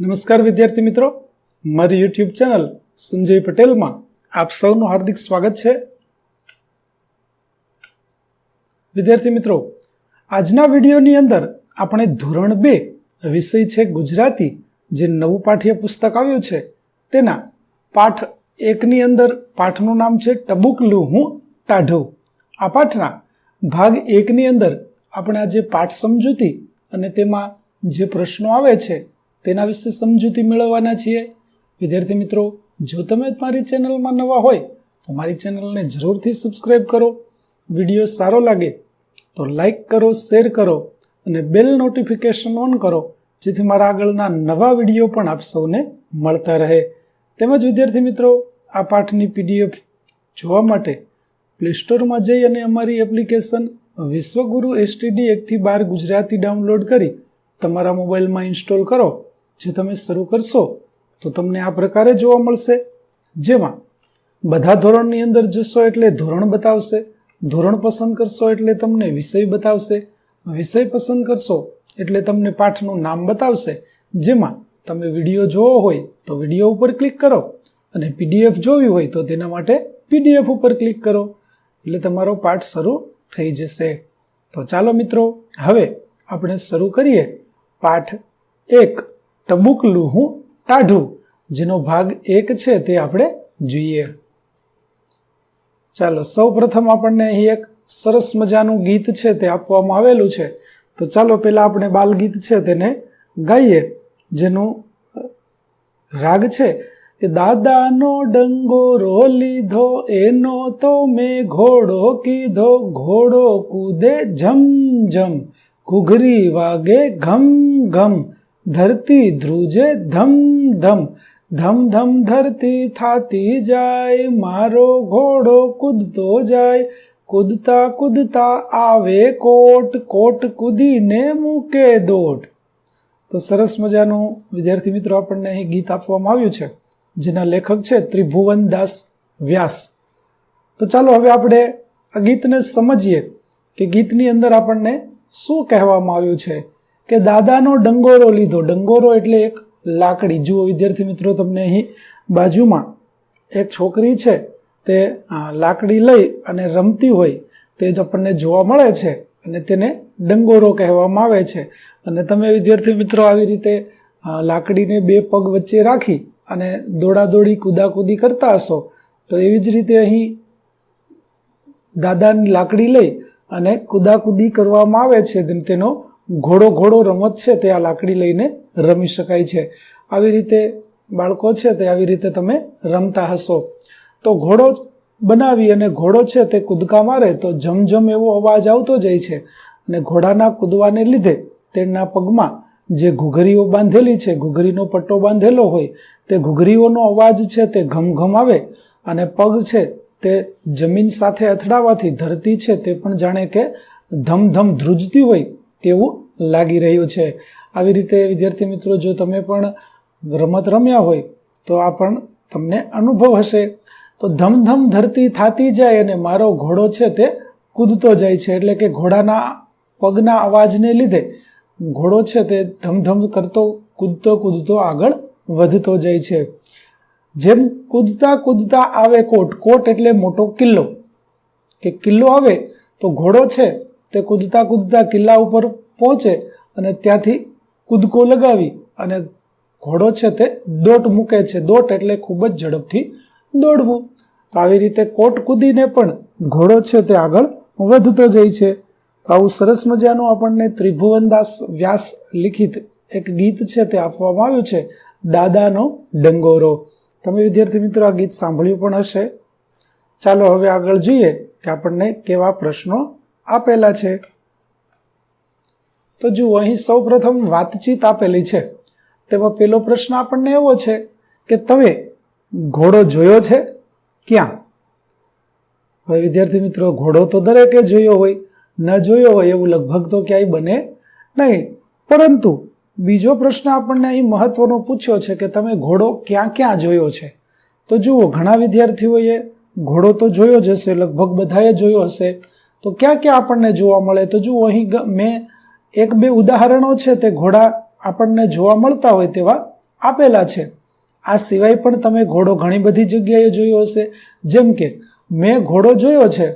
નમસ્કાર વિદ્યાર્થી મિત્રો, મારી યુટ્યુબ ચેનલ સંજય પટેલમાં આપ સૌનું હાર્દિક સ્વાગત છે. વિદ્યાર્થી મિત્રો, આજના વિડીયોની અંદર આપણે ધોરણ 2 વિષય છે ગુજરાતી, જે નવું પાઠ્ય પુસ્તક આવ્યું છે તેના પાઠ 1 ની અંદર પાઠનું નામ છે ટબુક લુહું ટાઢું. આ પાઠના ભાગ 1 ની અંદર આપણે આજે પાઠ સમજૂતી અને તેમાં જે પ્રશ્નો આવે છે તેના વિશે સમજૂતી મેળવવાના છીએ. વિદ્યાર્થી મિત્રો, જો તમે મારી ચેનલમાં નવા હોય તો મારી ચેનલને જરૂરથી સબસ્ક્રાઈબ કરો. વિડીયો સારો લાગે તો લાઈક કરો, શેર કરો અને બેલ નોટિફિકેશન ઓન કરો, જેથી મારા આગળના નવા વિડીયો પણ આપ સૌને મળતા રહે. તેમજ વિદ્યાર્થી મિત્રો, આ પાઠની PDF જોવા માટે પ્લે સ્ટોરમાં જઈ અને અમારી એપ્લિકેશન વિશ્વગુરુ STD 1 થી 12 ગુજરાતી ડાઉનલોડ કરી તમારા મોબાઈલમાં ઇન્સ્ટોલ કરો. જે તમે શરૂ કરશો તો તમને આ પ્રકારે જોવા મળશે, જેમાં બધા ધોરણની અંદર જશો એટલે ધોરણ બતાવશે, ધોરણ પસંદ કરશો એટલે તમને વિષય બતાવશે, વિષય પસંદ કરશો એટલે તમને પાઠનું નામ બતાવશે. જેમાં તમે વિડીયો જોવો હોય તો વિડીયો ઉપર ક્લિક કરો અને PDF જોવી હોય તો તેના માટે PDF ઉપર ક્લિક કરો, એટલે તમારો પાઠ શરૂ થઈ જશે. તો ચાલો મિત્રો, હવે આપણે શરૂ કરીએ પાઠ 1 ટબુક લુહું ટાઢું, જેનો ભાગ 1 છે તે આપણે જોઈએ. ચાલો, સૌ પ્રથમ આપણને અહીં એક સરસ મજાનું ગીત છે તે આપવામાં આવેલું છે. તો ચાલો પહેલા આપણે બાલ ગીત છે તેને ગાઈએ, જેનું રાગ છે કે દાદાનો ડંગોરો લીધો એનો તો મેં ઘોડો કીધો, ઘોડો કૂદે ઝમ ઝમ, ઘૂઘરી વાગે ઘમ ઘમ, ધરતી ધ્રુજે ધમ ધમ, ધમ ધમ ધરતી થાતી જાય, મારો ઘોડો કૂદતો જાય, કૂદતા કૂદતા આવે કોટ, કોટ કૂદીને મૂકે દોટ. તો સરસ મજાનું વિદ્યાર્થી મિત્રો આપણને અહીં ગીત આપવામાં આવ્યું છે, જેના લેખક છે ત્રિભુવનદાસ વ્યાસ. તો ચાલો હવે આપણે આ ગીતને સમજીએ કે ગીતની અંદર આપણને શું કહેવામાં આવ્યું છે. કે દાદાનો ડંગોરો લીધો. ડંગોરો એટલે એક લાકડી. જુઓ વિદ્યાર્થી મિત્રો, તમને અહીં બાજુમાં એક છોકરી છે તે લાકડી લઈ અને રમતી હોય તે જ આપણને જોવા મળે છે, અને તેને ડંગોરો કહેવામાં આવે છે. અને તમે વિદ્યાર્થી મિત્રો આવી રીતે લાકડીને 2 પગ વચ્ચે રાખી અને દોડાદોડી કૂદાકૂદી કરતા હશો, તો એવી જ રીતે અહીં દાદાની લાકડી લઈ અને કૂદાકૂદી કરવામાં આવે છે. તેનો ઘોડો રમત છે તે આ લાકડી લઈને રમી શકાય છે. આવી રીતે બાળકો છે તે આવી રીતે તમે રમતા હશો. તો ઘોડો બનાવી અને ઘોડો છે તે કૂદકા મારે તો ઝમઝમ એવો અવાજ આવતો જાય છે, અને ઘોડાના કૂદવાને લીધે તેના પગમાં જે ઘૂઘરીઓ બાંધેલી છે, ઘૂઘરીનો પટ્ટો બાંધેલો હોય, તે ઘૂઘરીઓનો અવાજ છે તે ઘમઘમ આવે, અને પગ છે તે જમીન સાથે અથડાવાથી ધરતી છે તે પણ જાણે કે ધમધમ ધ્રુજતી હોય તેવું લાગી રહ્યું છે. આવી રીતે વિદ્યાર્થી મિત્રો, જો તમે પણ રમત રમ્યા હોય તો આ પણ તમને અનુભવ હશે. તો ધમધમ ધરતી થાતી જાય અને મારો ઘોડો છે તે કૂદતો જાય છે, એટલે કે ઘોડાના પગના અવાજને લીધે ઘોડો છે તે ધમધમ કરતો કૂદતો કૂદતો આગળ વધતો જાય છે. જેમ કૂદતા કૂદતા આવે કોટ. કોટ એટલે મોટો કિલ્લો, કે કિલ્લો આવે તો ઘોડો છે તે કૂદતા કૂદતા કિલ્લા ઉપર પહોંચે અને ત્યાંથી કૂદકો લગાવી અને ઘોડો છે તે દોટ મૂકે છે. દોટ એટલે ખૂબ જ ઝડપથી દોડવું. તો આવી રીતે કોટ કૂદીને પણ ઘોડો છે તે આગળ વધતો જાય છે. તો આવું સરસ મજાનું આપણને ત્રિભુવનદાસ વ્યાસ લિખિત એક ગીત છે તે આપવામાં આવ્યું છે, દાદાનો ડંગોરો. તમે વિદ્યાર્થી મિત્રો આ ગીત સાંભળ્યું પણ હશે. ચાલો હવે આગળ જોઈએ કે આપણને કેવા પ્રશ્નો આપેલા છે. તો જુઓ, અહીં સૌ પ્રથમ વાતચીત આપેલી છે. તેમાં પહેલો પ્રશ્ન આપણને એવો છે કે તમે ઘોડો જોયો છે? ક્યાં? હવે વિદ્યાર્થી મિત્રો, ઘોડો તો દરેકે જોયો હોય, ન જોયો હોય એવું લગભગ તો ક્યાંય બને નહીં. પરંતુ બીજો પ્રશ્ન આપણને અહીં મહત્વનો પૂછ્યો છે કે તમે ઘોડો ક્યાં ક્યાં જોયો છે? તો જુઓ, ઘણા વિદ્યાર્થીઓએ ઘોડો તો જોયો જ હશે, લગભગ બધાએ જોયો હશે. તો ક્યાં ક્યાં આપણને જોવા મળે? તો જુઓ, અહીં મેં 1-2 ઉદાહરણો છે તે ઘોડા આપણને જોવા મળતા હોય તેવા આપેલા છે. આ સિવાય પણ તમે ઘોડો ઘણી બધી જગ્યાએ જોયો હશે. જેમ કે મેં ઘોડો જોયો છે.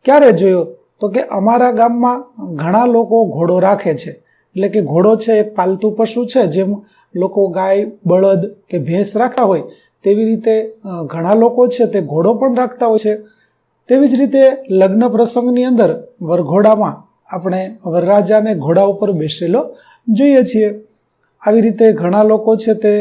ક્યારે જોયો? તો કે અમારા ગામમાં ઘણા લોકો ઘોડો રાખે છે. એટલે કે ઘોડો છે એક પાલતુ પશુ છે. જેમ લોકો ગાય, બળદ કે ભેંસ રાખતા હોય તેવી રીતે ઘણા લોકો છે તે ઘોડો પણ રાખતા હોય છે. તેવી જ રીતે લગ્ન પ્રસંગની અંદર વરઘોડામાં આપણે વરરાજાને ઘોડા ઉપર બેસેલો જોઈએ છીએ. આવી રીતે ઘણા લોકો છે તે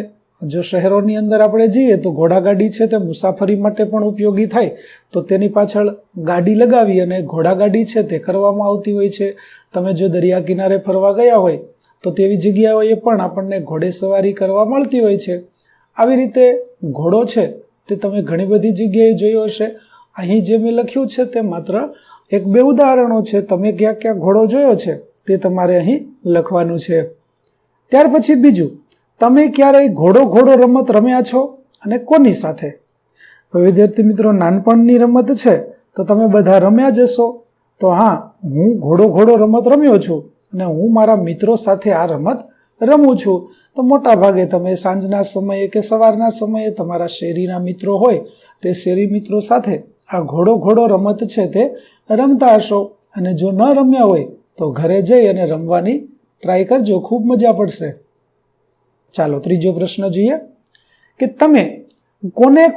જો શહેરોની અંદર આપણે જઈએ તો ઘોડાગાડી છે તે મુસાફરી માટે પણ ઉપયોગી થાય તો તેની પાછળ ગાડી લગાવી અને ઘોડાગાડી છે તે કરવામાં આવતી હોય છે. તમે જો દરિયા કિનારે ફરવા ગયા હોય તો તેવી જગ્યાઓએ પણ આપણને ઘોડેસવારી કરવા મળતી હોય છે. આવી રીતે ઘોડો છે તે તમે ઘણી બધી જગ્યાએ જોયો હશે. અહીં જે મેં લખ્યું છે તે માત્ર 1-2 ઉદાહરણો છે. તમે ક્યાં ક્યાં ઘોડો જોયો છે તે તમારે અહીં લખવાનું છે. ત્યાર પછી બીજું, તમે ક્યારેય ઘોડો રમત રમ્યા છો અને કોની સાથે? વિદ્યાર્થી મિત્રો, નાનપણની રમત છે તો તમે બધા રમ્યા જશો. તો હા, હું ઘોડો રમત રમ્યો છું અને હું મારા મિત્રો સાથે આ રમત રમું છું. તો મોટા ભાગે તમે સાંજના સમયે કે સવારના સમયે તમારા શેરીના મિત્રો હોય તે શેરી મિત્રો સાથે આ ઘોડો રમત છે તે રમતા હશો. અને જો ન રમ્યા હોય તો ઘરે જઈ અને રમવાની ટ્રાય કરજો, ખૂબ મજા પડશે. ચાલો ત્રીજો પ્રશ્ન જોઈએ કે તમે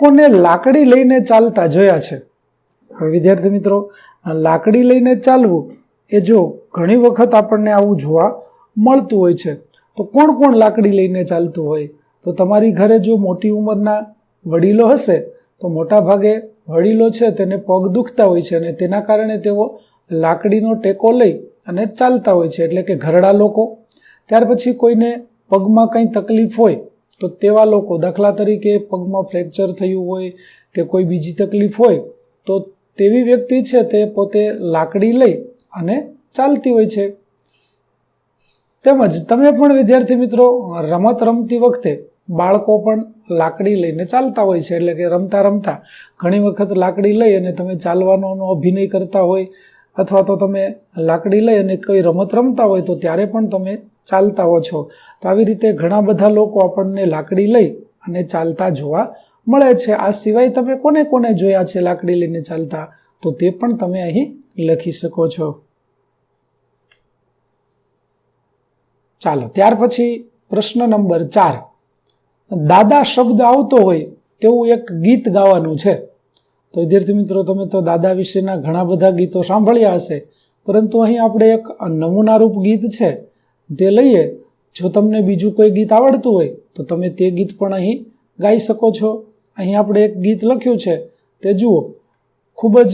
કોને લાકડી લઈને ચાલતા જોયા છે? હવે વિદ્યાર્થી મિત્રો, લાકડી લઈને ચાલવું એ જો ઘણી વખત આપણને આવું જોવા મળતું હોય છે. તો કોણ લાકડી લઈને ચાલતું હોય? તો તમારી ઘરે જો મોટી ઉંમરના વડીલો હશે તો મોટા ભાગે વડીલો છે તેને પગ દુખતા હોય છે અને તેના કારણે તેઓ લાકડીનો ટેકો લઈ અને ચાલતા હોય છે, એટલે કે ઘરડા લોકો. ત્યાર પછી કોઈને પગમાં કંઈ તકલીફ હોય તો તેવા લોકો, દાખલા તરીકે પગમાં ફ્રેક્ચર થયું હોય કે કોઈ બીજી તકલીફ હોય તો તેવી વ્યક્તિ છે તે પોતે લાકડી લઈ અને ચાલતી હોય છે. તેમજ તમે પણ વિદ્યાર્થી મિત્રો રમત રમતી વખતે બાળકો પણ લાકડી લઈને ચાલતા હોય છે. એટલે કે રમતા ઘણી વખત લાકડી લઈ અને તમે ચાલવાનો અભિનય કરતા હોય અથવા તો તમે લાકડી લઈ અને કોઈ રમત રમતા હોય તો ત્યારે પણ તમે ચાલતા હો છો. તો આવી રીતે ઘણા બધા લોકો આપણને લાકડી લઈ અને ચાલતા જોવા મળે છે. આ સિવાય તમે કોને જોયા છે લાકડી લઈને ચાલતા? તો તે પણ તમે અહીં લખી શકો છો. ચાલો ત્યાર પછી પ્રશ્ન નંબર 4. દાદા શબ્દ આવતો હોય તેવું એક ગીત ગાવાનું છે. તો વિદ્યાર્થી મિત્રો, તમે તો દાદા વિશેના ઘણા બધા ગીતો સાંભળ્યા હશે, પરંતુ અહીં આપણે એક નમૂનારૂપ ગીત છે તે લઈએ. જો તમને બીજું કોઈ ગીત આવડતું હોય તો તમે તે ગીત પણ અહીં ગાઈ શકો છો. અહીં આપણે એક ગીત લખ્યું છે તે જુઓ. ખૂબ જ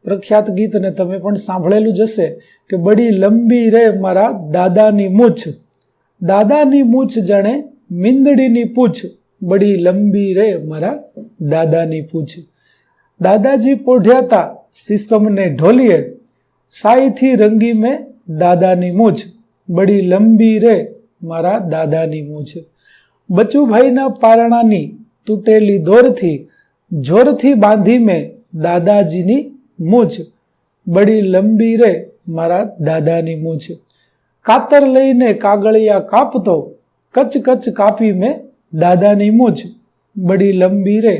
પ્રખ્યાત ગીત અને તમે પણ સાંભળેલું જ હશે કે બડી લંબી રે મારા દાદાની મૂછ, દાદાની મૂછ જાણે મીંદડીની પૂછ, બડી લંબી રે મારા દાદાની પૂછ. દાદાજી પોઢ્યાતા સીસમને ઢોલીએ, સાઈથી રંગી મેં દાદાની મૂછ, બડી લંબી રે મારા દાદાની મૂછ. બચુભાઈના પારણાની તૂટેલી દોરથી જોરથી બાંધી મેં દાદાજીની મૂછ, બડી લંબી રે મારા દાદાની મૂછ. કાતર લઈને કાગળિયા કાપતો, કચ કાપી મેં દાદાની મૂછ, બડી લંબી રે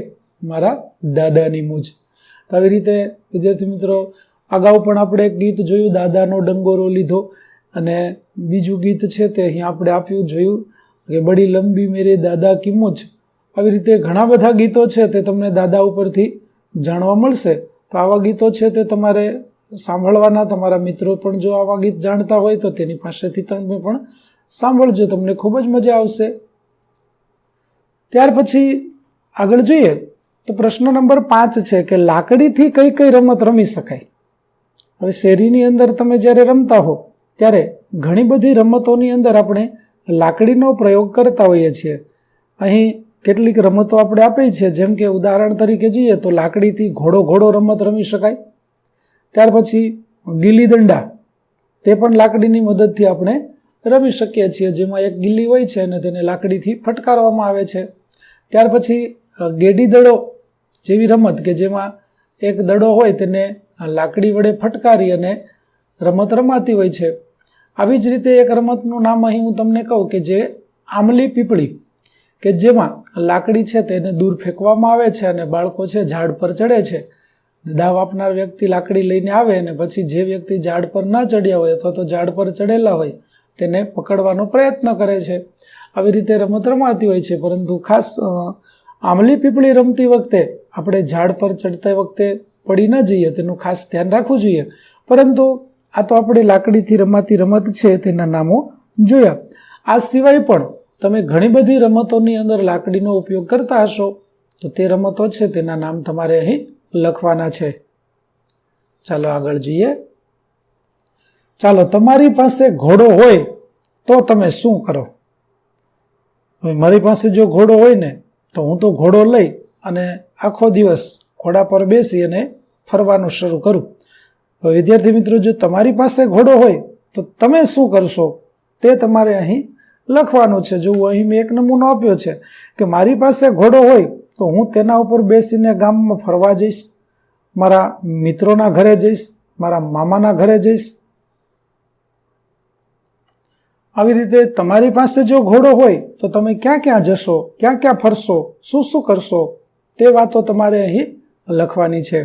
મારા દાદાની મૂછ. તો આવી રીતે વિદ્યાર્થી મિત્રો, અગાઉ પણ આપણે એક ગીત જોયું, દાદાનો ડંગોરો લીધો, અને બીજું ગીત છે તે અહીં આપણે આપ્યું જોયું કે બડી લંબી મેરે દાદા કી મૂછ. આવી રીતે ઘણા બધા ગીતો છે તે તમને દાદા ઉપરથી જાણવા મળશે. તો આવા ગીતો છે તે તમારે સાંભળવાના. તમારા મિત્રો પણ જો આવા ગીત જાણતા હોય તો તેની પાસેથી તમે પણ સાંભળજો, તમને ખૂબ જ મજા આવશે. ત્યાર પછી આગળ જોઈએ તો પ્રશ્ન નંબર 5 છે કે લાકડીથી કઈ રમત રમી શકાય? હવે શેરીની અંદર તમે જ્યારે રમતા હો ત્યારે ઘણી બધી રમતોની અંદર આપણે લાકડીનો પ્રયોગ કરતા હોઈએ છીએ. અહીં કેટલીક રમતો આપણે આપી છે, જેમ કે ઉદાહરણ તરીકે જોઈએ તો લાકડીથી ઘોડો રમત રમી શકાય. ત્યાર પછી ગિલ્લી દંડા, તે પણ લાકડીની મદદથી આપણે રમી શકીએ છીએ, જેમાં એક ગિલ્લી હોય છે અને તેને લાકડીથી ફટકારવામાં આવે છે. ત્યાર પછી ગેડી દડો જેવી રમત કે જેમાં એક દડો હોય તેને લાકડી વડે ફટકારી અને રમત રમાતી હોય છે. આવી જ રીતે એક રમતનું નામ અહીં હું તમને કહું કે જે આમલી પીપળી, કે જેમાં લાકડી છે તેને દૂર ફેંકવામાં આવે છે અને બાળકો છે ઝાડ પર ચડે છે. દાવ આપનાર વ્યક્તિ લાકડી લઈને આવે અને પછી જે વ્યક્તિ ઝાડ પર ન ચડ્યા હોય અથવા તો ઝાડ પર ચડેલા હોય તેને પકડવાનો પ્રયત્ન કરે છે. આવી રીતે રમત રમાતી હોય છે. પરંતુ ખાસ આમલી પીપળી રમતી વખતે આપણે ઝાડ પર ચડતા વખતે પડી ન જઈએ તેનું ખાસ ધ્યાન રાખવું જોઈએ. પરંતુ આ તો આપણે લાકડીથી રમાતી રમત છે તેના નામો જોયા. આ સિવાય પણ તમે ઘણી બધી રમતોની અંદર લાકડીનો ઉપયોગ કરતા હશો, તો તે રમતો છે તેના નામ તમારે અહીં લખવાના છે. ચાલો આગળ જઈએ. ચાલો, તમારી પાસે ઘોડો હોય તો તમે શું કરો? હવે મારી પાસે જો ઘોડો હોય ને તો હું તો ઘોડો લઈ અને આખો દિવસ ઘોડા પર બેસી અને ફરવાનું શરૂ કરું. હવે વિદ્યાર્થી મિત્રો, જો તમારી પાસે ઘોડો હોય તો તમે શું કરશો તે તમારે અહીં લખવાનું છે. જો અહીં મેં એક નમૂનો આપ્યો છે કે મારી પાસે ઘોડો હોય તો હું તેના ઉપર બેસીને ગામમાં ફરવા જઈશ, મારા મિત્રોના ઘરે જઈશ, મારા મામાના ઘરે જઈશ. આવી રીતે તમારી પાસે જો ઘોડો હોય તો તમે ક્યાં ક્યાં જશો, ક્યાં ક્યાં ફરશો, શું શું કરશો તે વાતો તમારે અહીં લખવાની છે.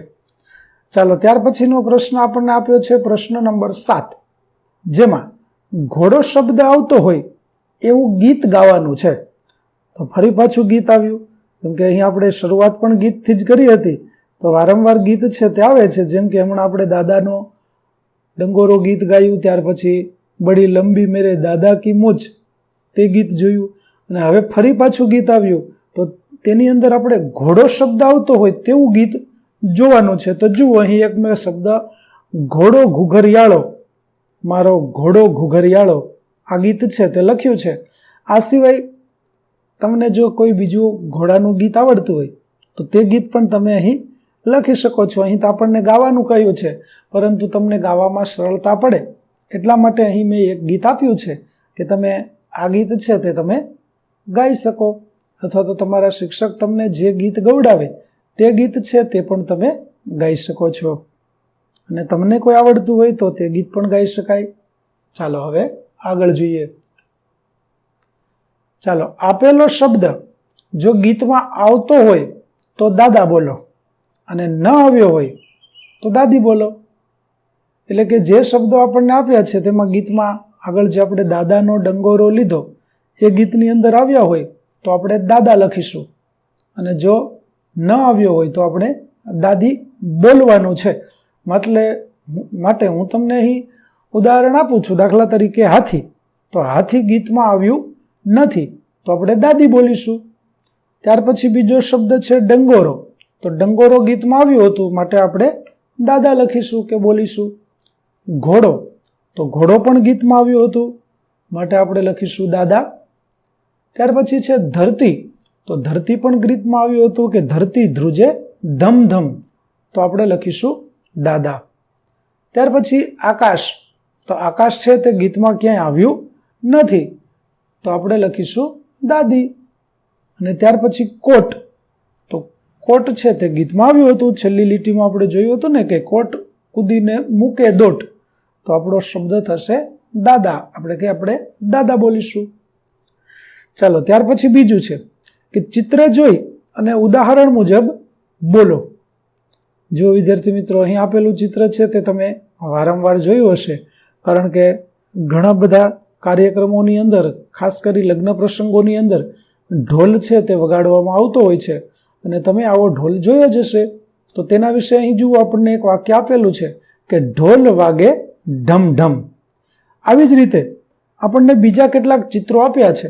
ચાલો, ત્યાર પછીનો પ્રશ્ન આપણને આપ્યો છે પ્રશ્ન નંબર 7, જેમાં ઘોડો શબ્દ આવતો હોય એવું ગીત ગાવાનું છે. તો ફરી પાછું ગીત આવ્યું, કેમ કે અહીં આપણે શરૂઆત પણ ગીતથી જ કરી હતી, તો વારંવાર ગીત છે તે આવે છે. જેમ કે હમણાં આપણે દાદાનો ડંગોરો ગીત ગાયું, ત્યાર પછી બડી લંબી મેરે દાદા કી મૂછ તે ગીત જોયું, અને હવે ફરી પાછું ગીત આવ્યું. તો તેની અંદર આપણે ઘોડો શબ્દ આવતો હોય તેવું ગીત જોવાનું છે. તો જુઓ, અહીં એક મેં શબ્દ ઘોડો ઘુઘરિયાળો, મારો ઘોડો ઘુઘરિયાળો આ ગીત છે તે લખ્યું છે. આ સિવાય તમને જો કોઈ બીજું ઘોડાનું ગીત આવડતું હોય તો તે ગીત પણ તમે અહીં લખી શકો છો. અહીં તો આપણને ગાવાનું કહ્યું છે, પરંતુ તમને ગાવામાં સરળતા પડે એટલા માટે અહીં મેં એક ગીત આપ્યું છે કે તમે આ ગીત છે તે તમે ગાઈ શકો, અથવા તો તમારા શિક્ષક તમને જે ગીત ગવડાવે તે ગીત છે તે પણ તમે ગાઈ શકો છો. અને તમને કોઈ આવડતું હોય તો તે ગીત પણ ગાઈ શકાય. ચાલો હવે આગળ જોઈએ. ચાલો, આપેલો શબ્દ જો ગીતમાં આવતો હોય તો દાદા બોલો, અને ન આવ્યો હોય તો દાદી બોલો. એટલે કે જે શબ્દો આપણને આપ્યા છે તેમાં ગીતમાં આગળ જે આપણે દાદાનો ડંગોરો લીધો એ ગીતની અંદર આવ્યા હોય તો આપણે દાદા લખીશું, અને જો ન આવ્યો હોય તો આપણે દાદી બોલવાનું છે. માટે હું તમને અહીં ઉદાહરણ આપું છું. દાખલા તરીકે હાથી, તો હાથી ગીતમાં આવ્યું નથી તો આપણે દાદી બોલીશું. ત્યાર પછી બીજો શબ્દ છે ડંગોરો, તો ડંગોરો ગીતમાં આવ્યું હતું માટે આપણે દાદા લખીશું કે બોલીશું. ઘોડો, તો ઘોડો પણ ગીતમાં આવ્યું હતું માટે આપણે લખીશું દાદા. ત્યાર પછી છે ધરતી, તો ધરતી પણ ગીતમાં આવ્યું હતું કે ધરતી ધ્રુજે ધમધમ, તો આપણે લખીશું દાદા. ત્યાર પછી આકાશ, તો આકાશ છે તે ગીતમાં ક્યાંય આવ્યું નથી તો આપણે લખીશું દાદી. અને ત્યાર પછી કોટ, તો કોટ છે તે ગીતમાં આવ્યું હતું. છેલ્લી લીટીમાં આપણે જોયું હતું ને કે કોટ કૂદીને મૂકે દોટ, તો આપણો શબ્દ થશે દાદા. આપણે દાદા બોલીશું. ચાલો, ત્યાર પછી બીજું છે કે ચિત્ર જોઈ અને ઉદાહરણ મુજબ બોલો. જો વિદ્યાર્થી મિત્રો, અહીં આપેલું ચિત્ર છે તે તમે વારંવાર જોયું હશે, કારણ કે ઘણા બધા કાર્યક્રમોની અંદર, ખાસ કરી લગ્ન પ્રસંગોની અંદર ઢોલ છે તે વગાડવામાં આવતો હોય છે, અને તમે આવો ઢોલ જોયો જ હશે. તો તેના વિશે અહીં જુઓ, આપણને એક વાક્ય આપેલું છે કે ઢોલ વાગે ઢમ ઢમ. આવી જ રીતે આપણને બીજા કેટલાક ચિત્રો આપ્યા છે,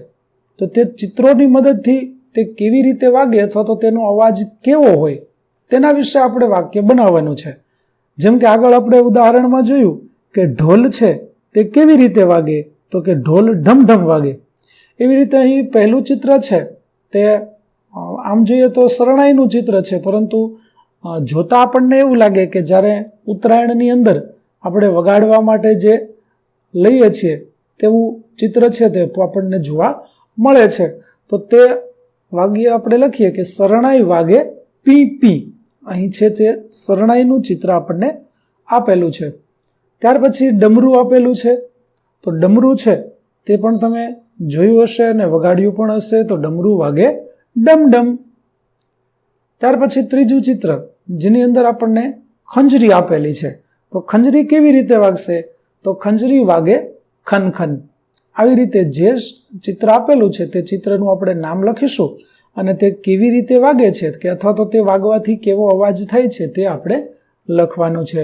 તો તે ચિત્રોની મદદથી તે કેવી રીતે વાગે અથવા તો તેનો અવાજ કેવો હોય તેના વિશે આપણે વાક્ય બનાવવાનું છે. જેમ કે આગળ આપણે ઉદાહરણમાં જોયું કે ઢોલ છે તે કેવી રીતે વાગે, તો કે ઢોલ ઢમઢમ વાગે. એવી રીતે અહીં પહેલું ચિત્ર છે તે આમ જોઈએ તો શરણાઈનું ચિત્ર છે, પરંતુ જોતા આપણને એવું લાગે કે જ્યારે ઉત્તરાયણની અંદર આપણે વગાડવા માટે જે લઈએ છીએ તેવું ચિત્ર છે તે આપણને જોવા મળે છે. તો તે વાગ્ય આપણે લખીએ કે શરણાઈ વાગે પી પી. અહીં છે તે શરણાઈનું ચિત્ર આપણને આપેલું છે. ત્યાર પછી ડમરું આપેલું છે, તો ડમરું છે તે પણ તમે જોયું હશે અને વગાડ્યું પણ હશે તો ડમરું વાગે ડમ ડમ. ત્યાર પછી ત્રીજું ચિત્ર જેની અંદર આપણને ખંજરી આપેલી છે, તો ખંજરી કેવી રીતે વાગશે? તો ખંજરી વાગે ખન ખન. આવી રીતે જે ચિત્ર આપેલું છે તે ચિત્રનું આપણે નામ લખીશું અને તે કેવી રીતે વાગે છે કે અથવા તો તે વાગવાથી કેવો અવાજ થાય છે તે આપણે લખવાનું છે.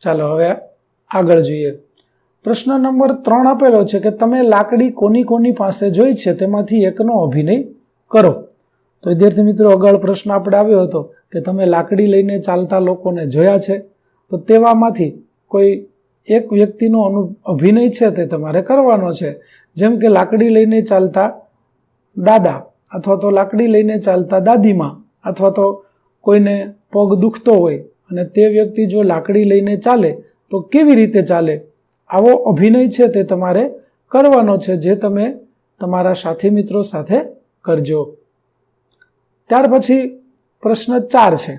ચાલો હવે આગળ જોઈએ. પ્રશ્ન નંબર 3 આપેલો છે કે તમે લાકડી કોની કોની પાસે જોઈ છે તેમાંથી એકનો અભિનય કરો. તો વિદ્યાર્થી મિત્રો, અગાઉ પ્રશ્ન આપણે આવ્યો હતો કે તમે લાકડી લઈને ચાલતા લોકોને જોયા છે, તો તેવામાંથી કોઈ એક વ્યક્તિનો અભિનય છે તે તમારે કરવાનો છે. જેમ કે લાકડી લઈને ચાલતા દાદા અથવા તો લાકડી લઈને ચાલતા દાદીમાં, અથવા તો કોઈને પગ દુખતો હોય અને તે વ્યક્તિ જો લાકડી લઈને ચાલે તો કેવી રીતે ચાલે, આવો અભિનય છે તે તમારે કરવાનો છે, જે તમે તમારા સાથી મિત્રો સાથે કરજો. ત્યાર પછી પ્રશ્ન 4 છે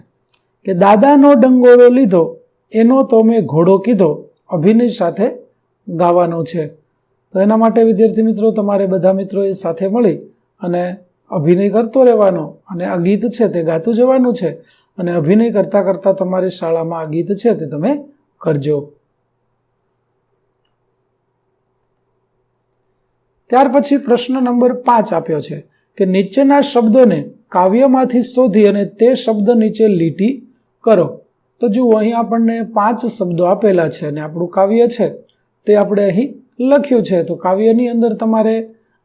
કે દાદાનો ડંગોરો લીધો એનો તો મેં ઘોડો કીધો, અભિનય સાથે ગાવાનો છે. તો એના માટે વિદ્યાર્થી મિત્રો તમારે બધા મિત્રોએ સાથે મળી અને અભિનય કરતો રહેવાનો અને આ ગીત છે તે ગાતું જવાનું છે અને અભિનય કરતા કરતા તમારી શાળામાં આ ગીત છે તે તમે કરજો. ત્યાર પછી પ્રશ્ન નંબર 5 આપ્યો છે કે નીચેના શબ્દોને કાવ્યમાંથી શોધી અને તે શબ્દ નીચે લીટી કરો. તો જુઓ, અહીં આપણને 5 શબ્દો આપેલા છે અને આપણું કાવ્ય છે તે આપણે અહીં લખ્યું છે. તો કાવ્યની અંદર તમારે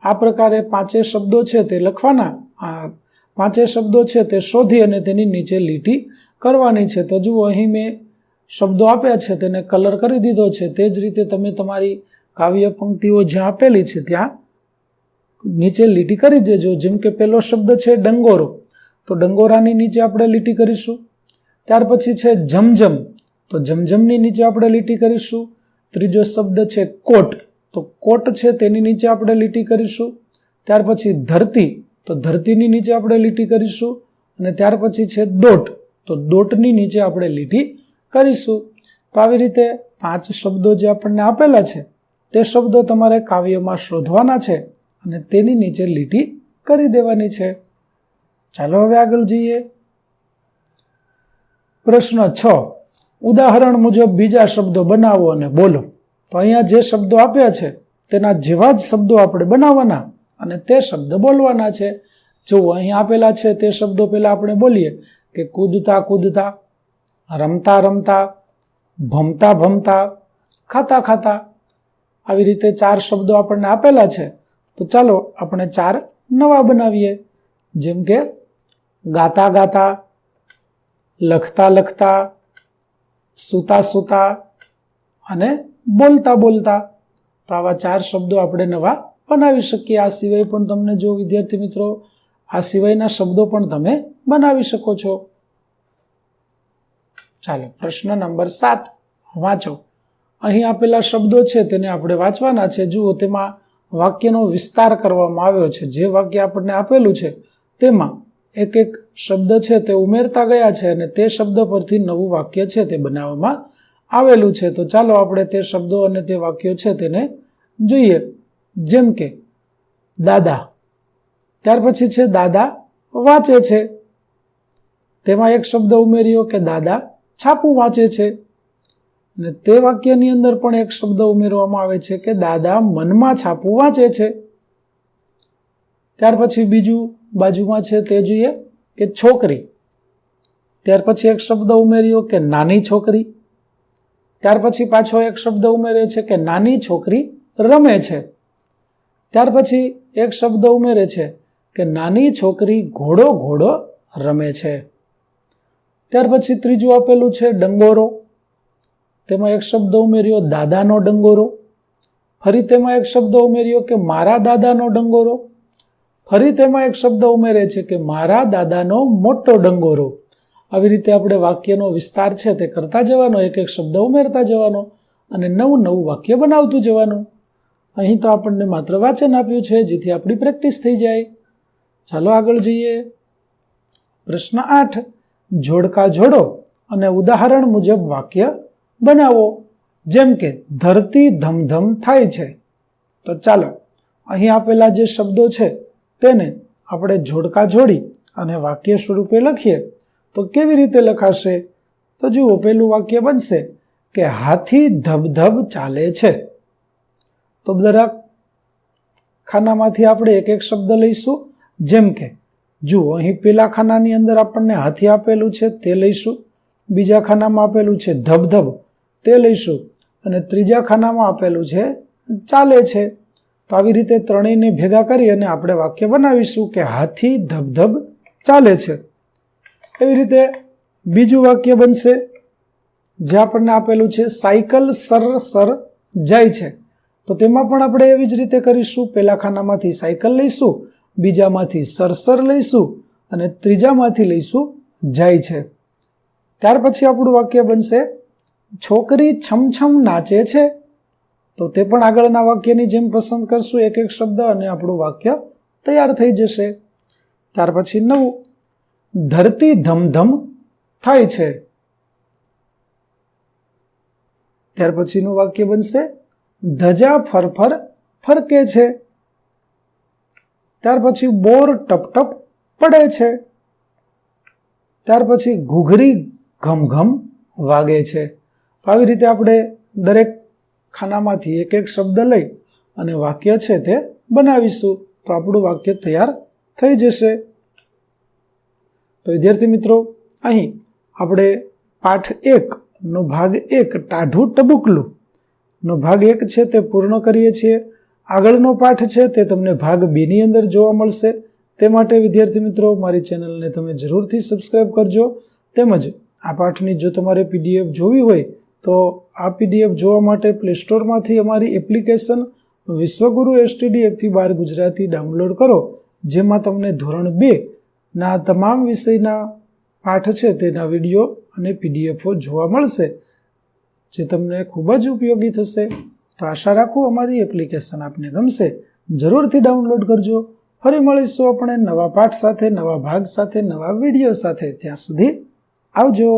આ પ્રકારે 5 શબ્દો છે તે લખવાના. આ 5 શબ્દો છે તે શોધી અને તેની નીચે લીટી કરવાની છે. તો જુઓ, અહીં મેં શબ્દો આપ્યા છે તેને કલર કરી દીધો છે. તે જ રીતે તમે તમારી કાવ્ય પંક્તિઓ જ્યાં આપેલી છે ત્યાં નીચે લીટી કરી દેજો. જેમ કે પહેલો શબ્દ છે ડંગોરો, તો ડંગોરાની નીચે આપણે લીટી કરીશું. ત્યાર પછી છે જમજમ, તો જમજમની નીચે આપણે લીટી કરીશું. ત્રીજો શબ્દ છે કોટ, તો કોટ છે તેની નીચે આપણે લીટી કરીશું. ત્યાર પછી ધરતી, તો ધરતીની નીચે આપણે લીટી કરીશું. અને ત્યાર પછી છે દોટ, તો દોટની નીચે આપણે લીટી કરીશું. તો આવી રીતે 5 શબ્દો જે આપણને આપેલા છે તે શબ્દો તમારે કાવ્યમાં શોધવાના છે અને તેની નીચે લીટી કરી દેવાની છે. ચાલો હવે આગળ જઈએ. પ્રશ્ન 6, ઉદાહરણ મુજબ બીજા શબ્દો બનાવો અને બોલો. તો અહીંયા જે શબ્દો આપ્યા છે તેના જેવા જ શબ્દો આપણે બનાવવાના અને તે શબ્દ બોલવાના છે. જો અહીં આપેલા છે તે શબ્દો પહેલા આપણે બોલીએ કે કૂદતા કૂદતા, રમતા રમતા, ભમતા ભમતા, ખાતા ખાતા. આવી રીતે 4 શબ્દો આપણને આપેલા છે. તો ચાલો આપણે 4 નવા બનાવીએ. જેમ કે ગાતા ગાતા, લખતા લખતા, સૂતા સૂતા અને બોલતા બોલતા. તો આવા 4 શબ્દો આપણે નવા બનાવી શકીએ. આ સિવાય પણ તમને જો વિદ્યાર્થી મિત્રો આ સિવાયના શબ્દો પણ તમે બનાવી શકો છો. ચાલો પ્રશ્ન નંબર 7 વાંચો. અહીં આપેલા શબ્દો છે તેને આપણે વાંચવાના છે. જુઓ, તેમાં વાક્યનો વિસ્તાર કરવામાં આવ્યો છે. જે વાક્ય આપણને આપેલું છે તેમાં એક એક શબ્દ છે તે ઉમેરતા ગયા છે અને તે શબ્દ પરથી નવું વાક્ય છે તે બનાવવામાં આવેલું છે. તો ચાલો આપણે તે શબ્દો અને તે વાક્યો છે તેને જોઈએ. જેમ કે દાદા, ત્યાર પછી છે દાદા વાંચે છે. તેમાં એક શબ્દ ઉમેર્યો કે દાદા છાપું વાંચે છે. અને તે વાક્યની અંદર પણ એક શબ્દ ઉમેરવામાં આવે છે કે દાદા મનમાં છાપું વાંચે છે. ત્યાર પછી બીજું બાજુમાં છે તે જોઈએ કે છોકરી. ત્યાર પછી એક શબ્દ ઉમેર્યો કે નાની છોકરી. ત્યાર પછી પાછો એક શબ્દ ઉમેરે છે કે નાની છોકરી રમે છે. ત્યાર પછી એક શબ્દ ઉમેરે છે કે નાની છોકરી ઘોડો ઘોડો રમે છે. ત્યાર પછી ત્રીજું આપેલું છે ડંગોરો. તેમાં એક શબ્દ ઉમેર્યો દાદાનો ડંગોરો. ફરી તેમાં એક શબ્દ ઉમેર્યો કે મારા દાદાનો ડંગોરો. ફરી તેમાં એક શબ્દ ઉમેરે છે કે મારા દાદાનો મોટો ડંગોરો. આવી રીતે આપણે વાક્યનો વિસ્તાર છે તે કરતા જવાનો, એક એક શબ્દ ઉમેરતા જવાનો અને નવું નવું વાક્ય બનાવતું જવાનું. અહીં તો આપણને માત્ર વાંચન આપ્યું છે જેથી આપણી પ્રેક્ટિસ થઈ જાય. ચાલો આગળ જઈએ. પ્રશ્ન 8, જોડકા જોડો અને ઉદાહરણ મુજબ વાક્ય બનાવો. જેમ કે ધરતી ધમધમ થાય છે. તો ચાલો અહીં આપેલા જે શબ્દો છે તેને આપણે જોડકા જોડી અને વાક્ય સ્વરૂપે લખીએ તો કેવી રીતે લખાશે? તો જુઓ, પહેલું વાક્ય બનશે કે હાથી ધબધબ ચાલે છે. તો દરેક ખાનામાંથી આપણે એક એક શબ્દ લઈશું. જેમ કે જુઓ, અહીં પેલા ખાનાની અંદર આપણને હાથી આપેલું છે તે લઈશું, બીજા ખાનામાં આપેલું છે ધબધબ તે લઈશું, અને ત્રીજા ખાનામાં આપેલું છે ચાલે છે. તો આવી રીતે ત્રણેયને ભેગા કરી અને આપણે વાક્ય બનાવીશું કે હાથી ધબધબ ચાલે છે. એવી રીતે બીજું વાક્ય બનશે જે આપણને આપેલું છે સાયકલ સર જાય છે. તો તેમાં પણ આપણે એવી જ રીતે કરીશું. પહેલા ખાનામાંથી સાયકલ લઈશું, બીજામાંથી સરસર લઈશું અને ત્રીજામાંથી લઈશું જાય છે. ત્યાર પછી આપણું વાક્ય બનશે છોકરી છમછમ નાચે છે. તો તે પણ આગળના વાક્યની જેમ પસંદ કરશું એક એક શબ્દ અને આપણું વાક્ય તૈયાર થઈ જશે. ત્યાર પછી નવું, ધરતી ધમધમ થાય છે. ત્યાર પછીનું વાક્ય બનશે ધજા ફરફર ફરકે છે. ત્યાર પછી બોર ટપટપ પડે છે. ત્યાર પછી ઘૂઘરી ઘમઘમ વાગે છે. આવી રીતે આપણે દરેક ખાનામાંથી એક એક શબ્દ લઈ અને વાક્ય છે તે બનાવીશું. તો આપણું વાક્ય તૈયાર થઈ જશે. તો વિદ્યાર્થી મિત્રો, અહીં આપણે પાઠ 1 નો ભાગ 1 ટાઢું ટબુકલું નો ભાગ 1 છે તે પૂર્ણ કરીએ છીએ. આગળનો પાઠ છે તે તમને ભાગ 2 ની અંદર જોવા મળશે. તે માટે વિદ્યાર્થી મિત્રો, મારી ચેનલને તમે જરૂરથી સબસ્ક્રાઇબ કરજો. તેમજ આ પાઠની જો તમારે PDF જોવી હોય તો આ PDF જોવા માટે પ્લે સ્ટોરમાંથી અમારી એપ્લિકેશન વિશ્વગુરુ STD 1-12 ગુજરાતી ડાઉનલોડ કરો, જેમાં તમને ધોરણ 2 ના તમામ વિષયના પાઠ છે તેના વિડીયો અને PDF જોવા મળશે, જે તમને ખૂબ જ ઉપયોગી થશે. તો આશા રાખું અમારી એપ્લિકેશન આપને ગમશે. જરૂરથી ડાઉનલોડ કરજો. ફરી મળીશું આપણે નવા પાઠ સાથે, નવા ભાગ સાથે, નવા વિડીયો સાથે. ત્યાં સુધી આવજો.